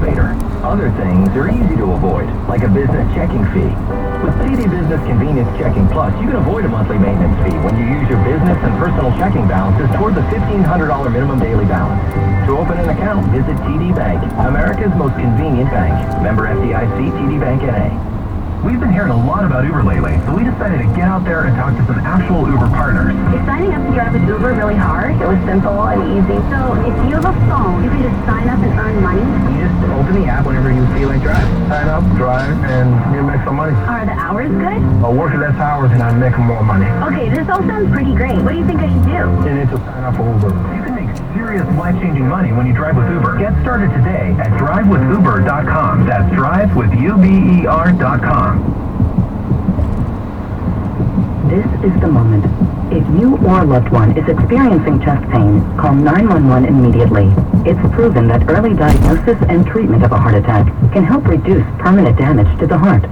elevator. Other things are easy to avoid, like a business checking fee. With TD Business Convenience Checking Plus, you can avoid a monthly maintenance fee when you use your business and personal checking balances toward the $1,500 minimum daily balance. To open an account, visit TD Bank, America's most convenient bank. Member FDIC, TD Bank N.A. We've been hearing a lot about Uber lately, so we decided to get out there and talk to some actual Uber partners. Is signing up to drive with Uber really hard? It was simple and easy. So if you have a phone, you can just sign up and earn money? You just open the app whenever you feel like driving. Sign up, drive, and you make some money. Are the hours good? I'll work less hours and I make more money. Okay, this all sounds pretty great. What do you think I should do? You need to sign up for Uber. You can make serious life-changing money when you drive with Uber. Get started today at drivewithuber.com. That's drivewithuber.com. This is the moment. If you or a loved one is experiencing chest pain, call 911 immediately. It's proven that early diagnosis and treatment of a heart attack can help reduce permanent damage to the heart.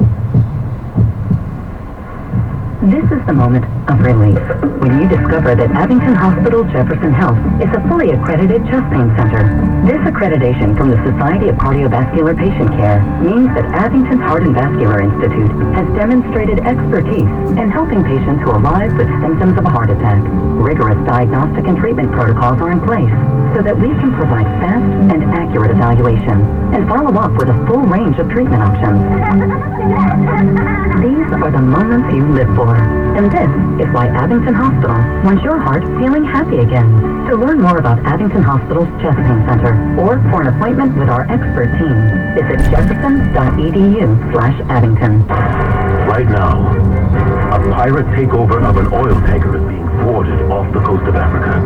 This is the moment of relief when you discover that Abington Hospital Jefferson Health is a fully accredited chest pain center. This accreditation from the Society of Cardiovascular Patient Care means that Abington's Heart and Vascular Institute has demonstrated expertise in helping patients who arrive with symptoms of a heart attack. Rigorous diagnostic and treatment protocols are in place so that we can provide fast and accurate evaluation and follow up with a full range of treatment options. These are the moments you live for. And this is why Abington Hospital wants your heart feeling happy again. To learn more about Abington Hospital's Chest Pain Center or for an appointment with our expert team, visit jefferson.edu/Abington. Right now, a pirate takeover of an oil tanker is being thwarted off the coast of Africa.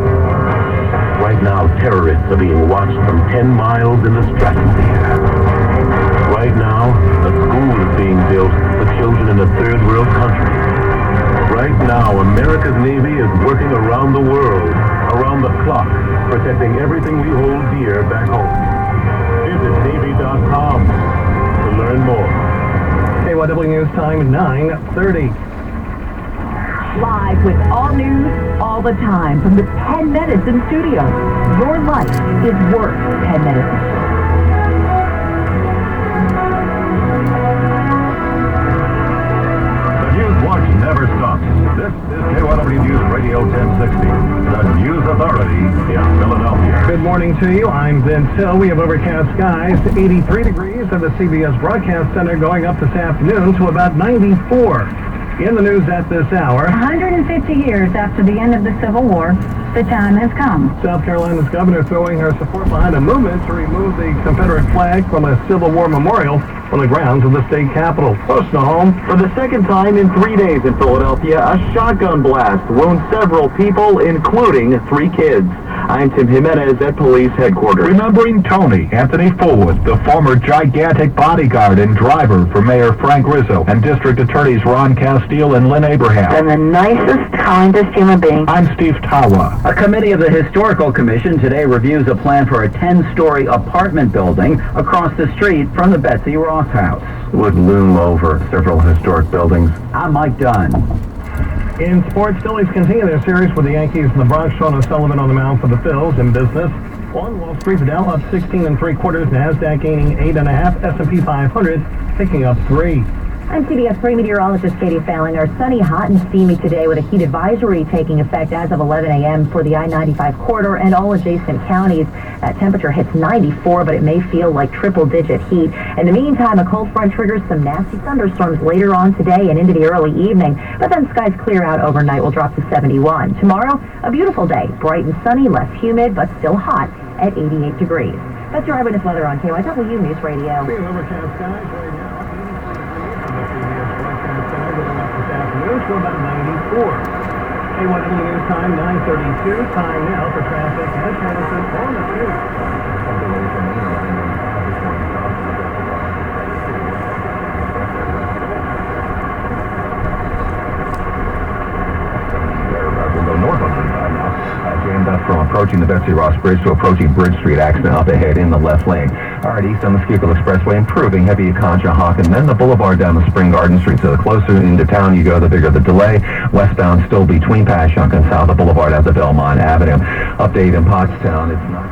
Right now, terrorists are being watched from 10 miles in the stratosphere. Right now, a school is being built for children in a third world country. Right now, America's Navy is working around the world, around the clock, protecting everything we hold dear back home. Visit Navy.com to learn more. KYW News Time, 9:30. Live with all news, all the time, from the Penn Medicine Studio. Your life is worth Penn Medicine. Never stops. This is KYW News Radio 1060, the News Authority in Philadelphia. Good morning to you. I'm Vince Hill. We have overcast skies, 83 degrees at the CBS Broadcast Center, going up this afternoon to about 94. In the news at this hour, 150 years after the end of the Civil War, the time has come. South Carolina's governor throwing her support behind a movement to remove the Confederate flag from a Civil War memorial on the grounds of the state capitol. Close to home. For the second time in 3 days in Philadelphia, a shotgun blast wounds several people, including 3 kids. I'm Tim Jimenez at police headquarters. Remembering Tony Anthony Fullwood, the former gigantic bodyguard and driver for Mayor Frank Rizzo and District Attorneys Ron Castile and Lynn Abraham. And the nicest, kindest human being. I'm Steve Tawa. A committee of the Historical Commission today reviews a plan for a 10-story apartment building across the street from the Betsy Ross house. It would loom over several historic buildings. I'm Mike Dunn. In sports, Phillies continue their series with the Yankees and the Bronx. Sean O'Sullivan on the mound for the Phils. In business, on Wall Street, the Dow up 16 3/4, NASDAQ gaining 8.5, S&P 500 picking up 3. I'm CBS 3 meteorologist Katie Fallinger. Sunny, hot, and steamy today with a heat advisory taking effect as of 11 a.m. for the I-95 corridor and all adjacent counties. That temperature hits 94, but it may feel like triple-digit heat. In the meantime, a cold front triggers some nasty thunderstorms later on today and into the early evening, but then skies clear out overnight. Will drop to 71. Tomorrow, a beautiful day, bright and sunny, less humid, but still hot at 88 degrees. That's your eyewitness weather on KYW News Radio. We have overcast skies right now. To about 94. KYW News Time, 9:32. Time now for traffic and Harrison on the street. We'll go north on the side now. Jammed up from approaching the Betsy Ross Bridge to approaching Bridge Street. Accident up ahead in the left lane. All right, east on the Schuylkill Expressway, improving heavy at Conshohock, and then the boulevard down the Spring Garden Street. So the closer into town you go, the bigger the delay. Westbound still between Passyunk and south of Boulevard at the Belmont Avenue. Update in Pottstown, it's not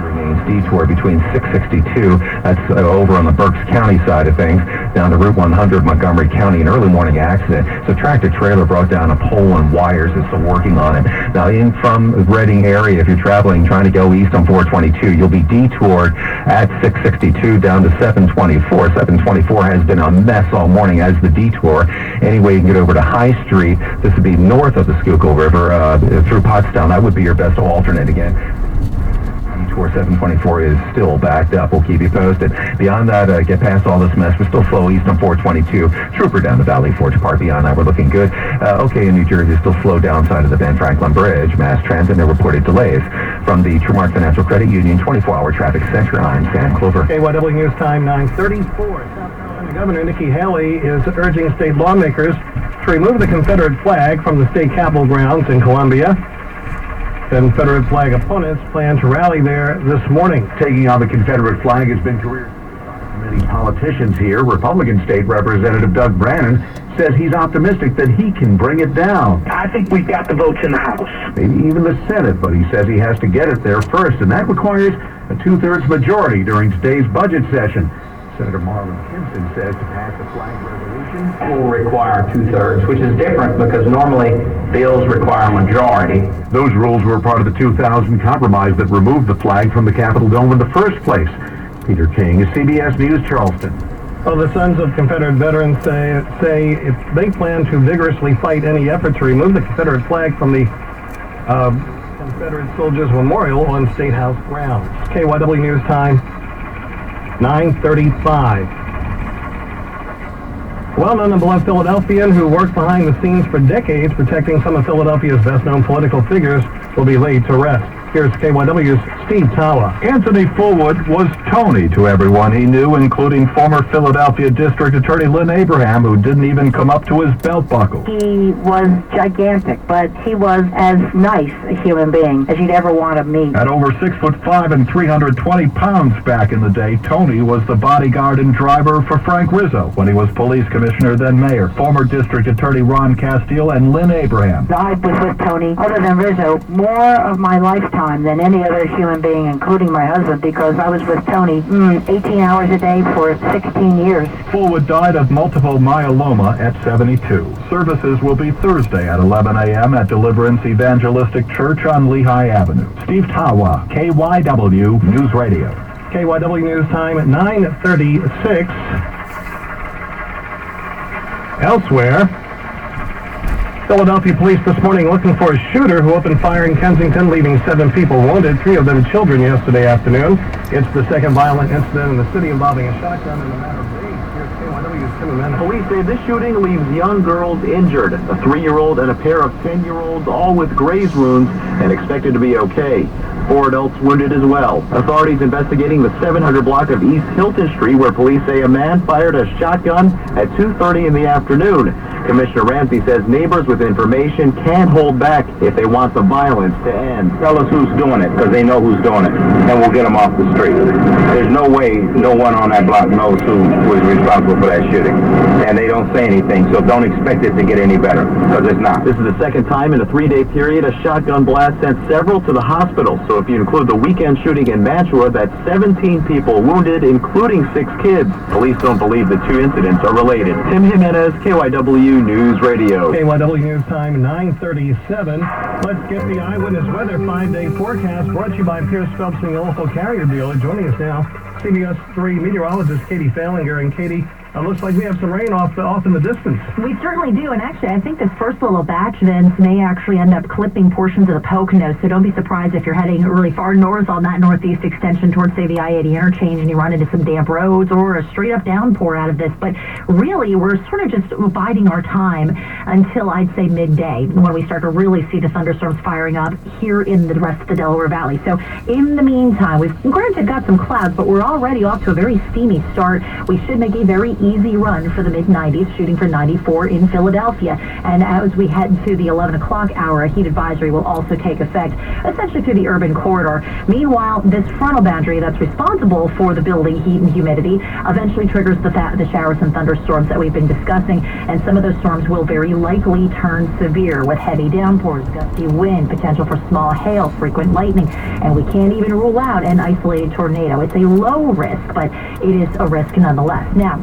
remains detour between 662, that's over on the Berks County side of things, down to Route 100, Montgomery County, an early morning accident. So tractor-trailer brought down a pole and wires. It's still working on it. Now, in from Reading area, if you're traveling, trying to go east on 422, you'll be detoured at 662 down to 724. 724 has been a mess all morning as the detour. Anyway, you can get over to High Street. This would be north of the Schuylkill River through Pottstown. That would be your best alternate again. Detour 724 is still backed up. We'll keep you posted. Beyond that, get past all this mess. We're still slow east on 422. Trooper down to Valley Forge Park. Beyond that, we're looking good. Okay, in New Jersey, still slow downside of the Ben Franklin Bridge. Mass transit, no reported delays. From the Trumark Financial Credit Union 24-hour traffic center, I'm Sam Clover. KYW News Time 9:34. South Carolina Governor Nikki Haley is urging state lawmakers to remove the Confederate flag from the state capitol grounds in Columbia. Confederate flag opponents plan to rally there this morning. Taking on the Confederate flag has been career for many politicians here. Republican State Representative Doug Brannon says he's optimistic that he can bring it down. I think we've got the votes in the House. Maybe even the Senate, but he says he has to get it there first, and that requires a two-thirds majority during today's budget session. Senator Marlon Kimpton says to pass the flag resolution Will require two-thirds, which is different because normally bills require a majority. Those rules were part of the 2000 compromise that removed the flag from the Capitol Dome in the first place. Peter King is CBS News, Charleston. Well, the Sons of Confederate Veterans say if they plan to vigorously fight any effort to remove the Confederate flag from the Confederate Soldiers Memorial on State House grounds. KYW News Time, 9:35. Well-known and beloved Philadelphian who worked behind the scenes for decades protecting some of Philadelphia's best-known political figures will be laid to rest. Here's KYW's Steve Tawa. Anthony Fullwood was Tony to everyone he knew, including former Philadelphia District Attorney Lynn Abraham, who didn't even come up to his belt buckle. He was gigantic, but he was as nice a human being as you'd ever want to meet. At over 6'5" and 320 pounds back in the day, Tony was the bodyguard and driver for Frank Rizzo when he was police commissioner, then mayor. Former District Attorney Ron Castile and Lynn Abraham. I was with Tony, other than Rizzo, more of my lifetime than any other human being, including my husband, because I was with Tony 18 hours a day for 16 years. Fullwood died of multiple myeloma at 72. Services will be Thursday at 11 a.m. at Deliverance Evangelistic Church on Lehigh Avenue. Steve Tawa, KYW News Radio. KYW News Time at 9:36. Elsewhere, Philadelphia police this morning looking for a shooter who opened fire in Kensington, leaving 7 people wounded, 3 of them children yesterday afternoon. It's the second violent incident in the city involving a shotgun in a matter of days. Here's KYW's Tim Amena. Police say this shooting leaves young girls injured, a 3-year-old and a pair of 10-year-olds, all with graze wounds and expected to be okay. 4 adults wounded as well. Authorities investigating the 700 block of East Hilton Street, where police say a man fired a shotgun at 2:30 in the afternoon. Commissioner Ramsey says neighbors with information can't hold back if they want the violence to end. Tell us who's doing it, because they know who's doing it, and we'll get them off the street. There's no way no one on that block knows who was responsible for that shooting. And they don't say anything, so don't expect it to get any better, because it's not. This is the second time in a 3-day period a shotgun blast sent several to the hospital. So if you include the weekend shooting in Mantua, that's 17 people wounded, including 6 kids. Police don't believe the 2 incidents are related. Tim Jimenez, KYW News Radio. KYW News Time, 9:37. Let's get the eyewitness weather 5-day forecast brought to you by Pierce Phelps and your local carrier dealer. Joining us now, CBS 3 meteorologist Katie Falinger. And Katie, looks like we have some rain off in the distance. We certainly do, and actually I think this first little batch then may actually end up clipping portions of the Poconos, so don't be surprised if you're heading really far north on that northeast extension towards, say, the I-80 interchange and you run into some damp roads or a straight-up downpour out of this. But really, we're sort of just biding our time until, I'd say, midday, when we start to really see the thunderstorms firing up here in the rest of the Delaware Valley. So in the meantime, we've granted got some clouds, but we're already off to a very steamy start. We should make a very easy run for the mid-90s, shooting for 94 in Philadelphia. And as we head to the 11 o'clock hour, a heat advisory will also take effect, essentially through the urban corridor. Meanwhile, this frontal boundary that's responsible for the building heat and humidity eventually triggers the showers and thunderstorms that we've been discussing, and some of those storms will very likely turn severe with heavy downpours, gusty wind, potential for small hail, frequent lightning, and we can't even rule out an isolated tornado. It's a low risk, but it is a risk nonetheless. Now,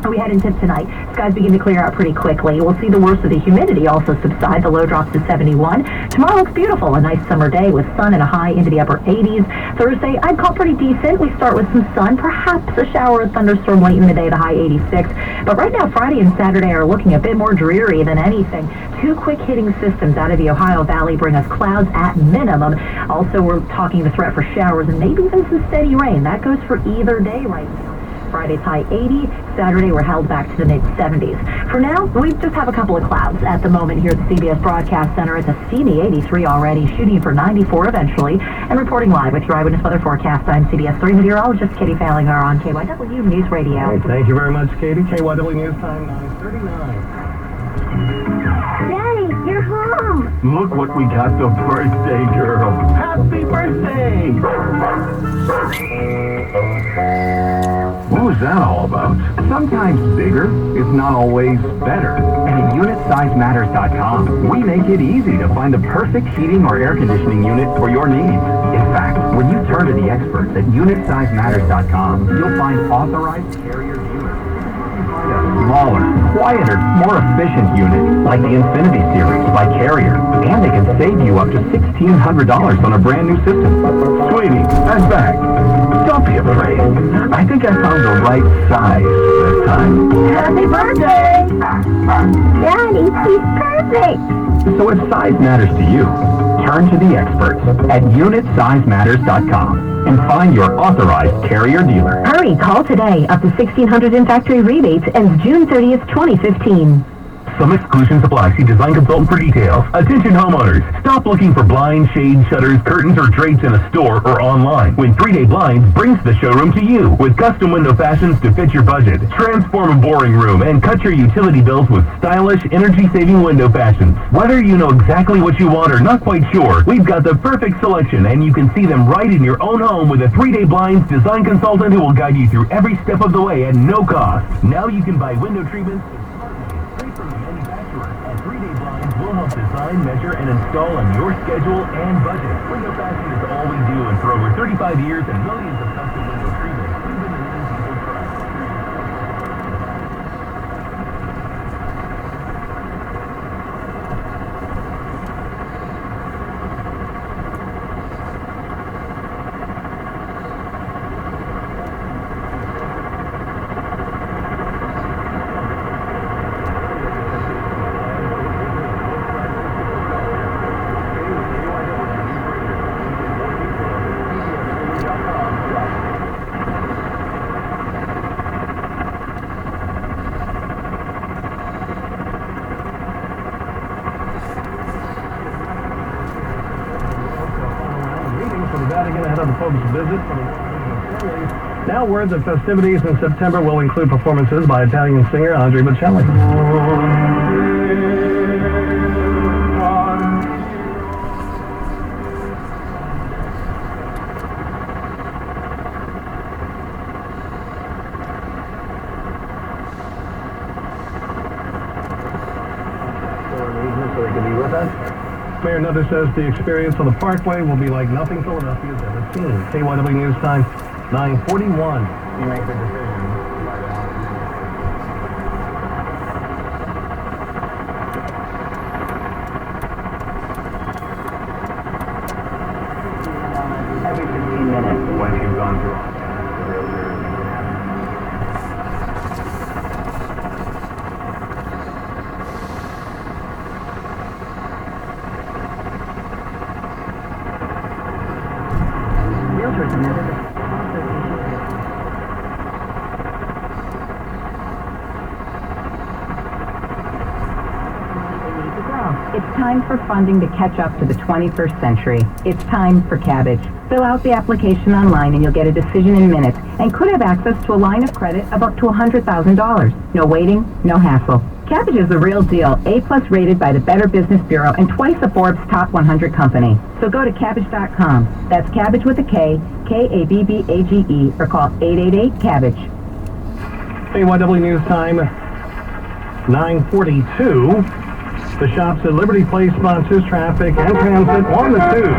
we head into tonight. Skies begin to clear out pretty quickly. We'll see the worst of the humidity also subside. The low drops to 71. Tomorrow looks beautiful. A nice summer day with sun and a high into the upper 80s. Thursday, I'd call pretty decent. We start with some sun, perhaps a shower or thunderstorm late in the day, the high 86. But right now, Friday and Saturday are looking a bit more dreary than anything. Two quick-hitting systems out of the Ohio Valley bring us clouds at minimum. Also, we're talking the threat for showers and maybe even some steady rain. That goes for either day right now. Friday's high 80. Saturday, we're held back to the mid-70s. For now, we just have a couple of clouds at the moment here at the CBS Broadcast Center. It's a steamy 83 already, shooting for 94 eventually. And reporting live with your eyewitness weather forecast, I'm CBS 3 meteorologist Katie Fallinger on KYW News Radio. Hey, thank you very much, Katie. KYW News Time 9:39. Daddy, you're home. Look what we got the birthday girl. Happy birthday! What was that all about? Sometimes bigger is not always better. And at UnitSizeMatters.com, we make it easy to find the perfect heating or air conditioning unit for your needs. In fact, when you turn to the experts at UnitSizeMatters.com, you'll find authorized Carrier dealers. Find a smaller, quieter, more efficient unit, like the Infinity Series by Carrier. And they can save you up to $1,600 on a brand new system. Sweetie, I'm back. Don't be afraid. I think I found the right size this time. Happy birthday! Daddy, he's perfect! So if size matters to you, turn to the experts at UnitSizeMatters.com and find your authorized Carrier dealer. Hurry, call today. Up to $1,600 in factory rebates ends June 30th, 2015. Some exclusions apply. See Design Consultant for details. Attention homeowners. Stop looking for blinds, shades, shutters, curtains, or drapes in a store or online when 3-Day Blinds brings the showroom to you with custom window fashions to fit your budget. Transform a boring room and cut your utility bills with stylish, energy-saving window fashions. Whether you know exactly what you want or not quite sure, we've got the perfect selection, and you can see them right in your own home with a 3-Day Blinds Design Consultant who will guide you through every step of the way at no cost. Now you can buy window treatments straight from the manufacturer. And 3-Day Blinds will help design, measure, and install on your schedule and budget. Window fashion is all we do, and for over 35 years and millions of custom window treatments, we've been the name people trust. Now word that festivities in September will include performances by Italian singer Andrea Bocelli. So they can be with us. Mayor Nutter says the experience on the Parkway will be like nothing Philadelphia's ever seen. KYW News Time 9:41. You make the decision. Every 15 minutes once you've gone through all that, the realtor is going to happen. Realtors and time for funding to catch up to the 21st century. It's time for Cabbage. Fill out the application online and you'll get a decision in minutes and could have access to a line of credit of up to $100,000. No waiting, no hassle. Cabbage is the real deal, A+ rated by the Better Business Bureau and twice a Forbes Top 100 company. So go to Kabbage.com. That's Cabbage with a K, Kabbage, or call 888-CABBAGE. KYW News Time, 9:42. The shops at Liberty Place sponsors traffic and transit on the tube.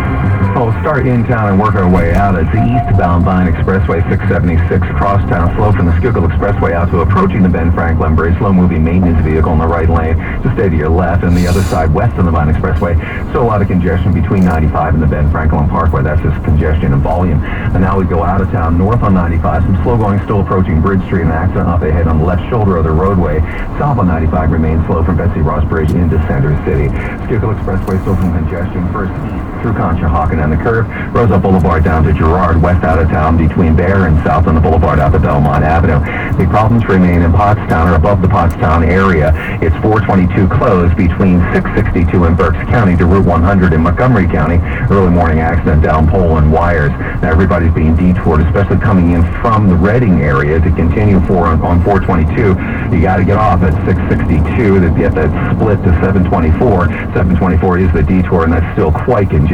We'll start in town and work our way out. It's the eastbound Vine Expressway 676 across town, slow from the Schuylkill Expressway out to approaching the Ben Franklin Bridge. Slow-moving maintenance vehicle in the right lane. Just stay to your left. And the other side, west of the Vine Expressway, still a lot of congestion between 95 and the Ben Franklin Parkway. That's just congestion and volume. And now we go out of town, north on 95. Some slow going still approaching Bridge Street. An accident up ahead on the left shoulder of the roadway. South on 95 remains slow from Betsy Ross Bridge into Center City. Schuylkill Expressway still some congestion. First east through Conshohocken and the curve. Rosa Boulevard down to Girard, west out of town between Bear and south on the boulevard out to Belmont Avenue. The problems remain in Pottstown or above the Pottstown area. It's 422 closed between 662 in Berks County to Route 100 in Montgomery County. Early morning accident down pole and wires. Now everybody's being detoured, especially coming in from the Reading area to continue on 422. You got to get off at 662 to get that split to 724. 724 is the detour, and that's still quite congested.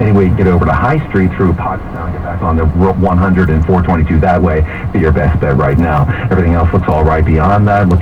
Anyway, you get over to High Street through Pottstown, get back on the 100 and 422 that way. Be your best bet right now. Everything else looks all right beyond that.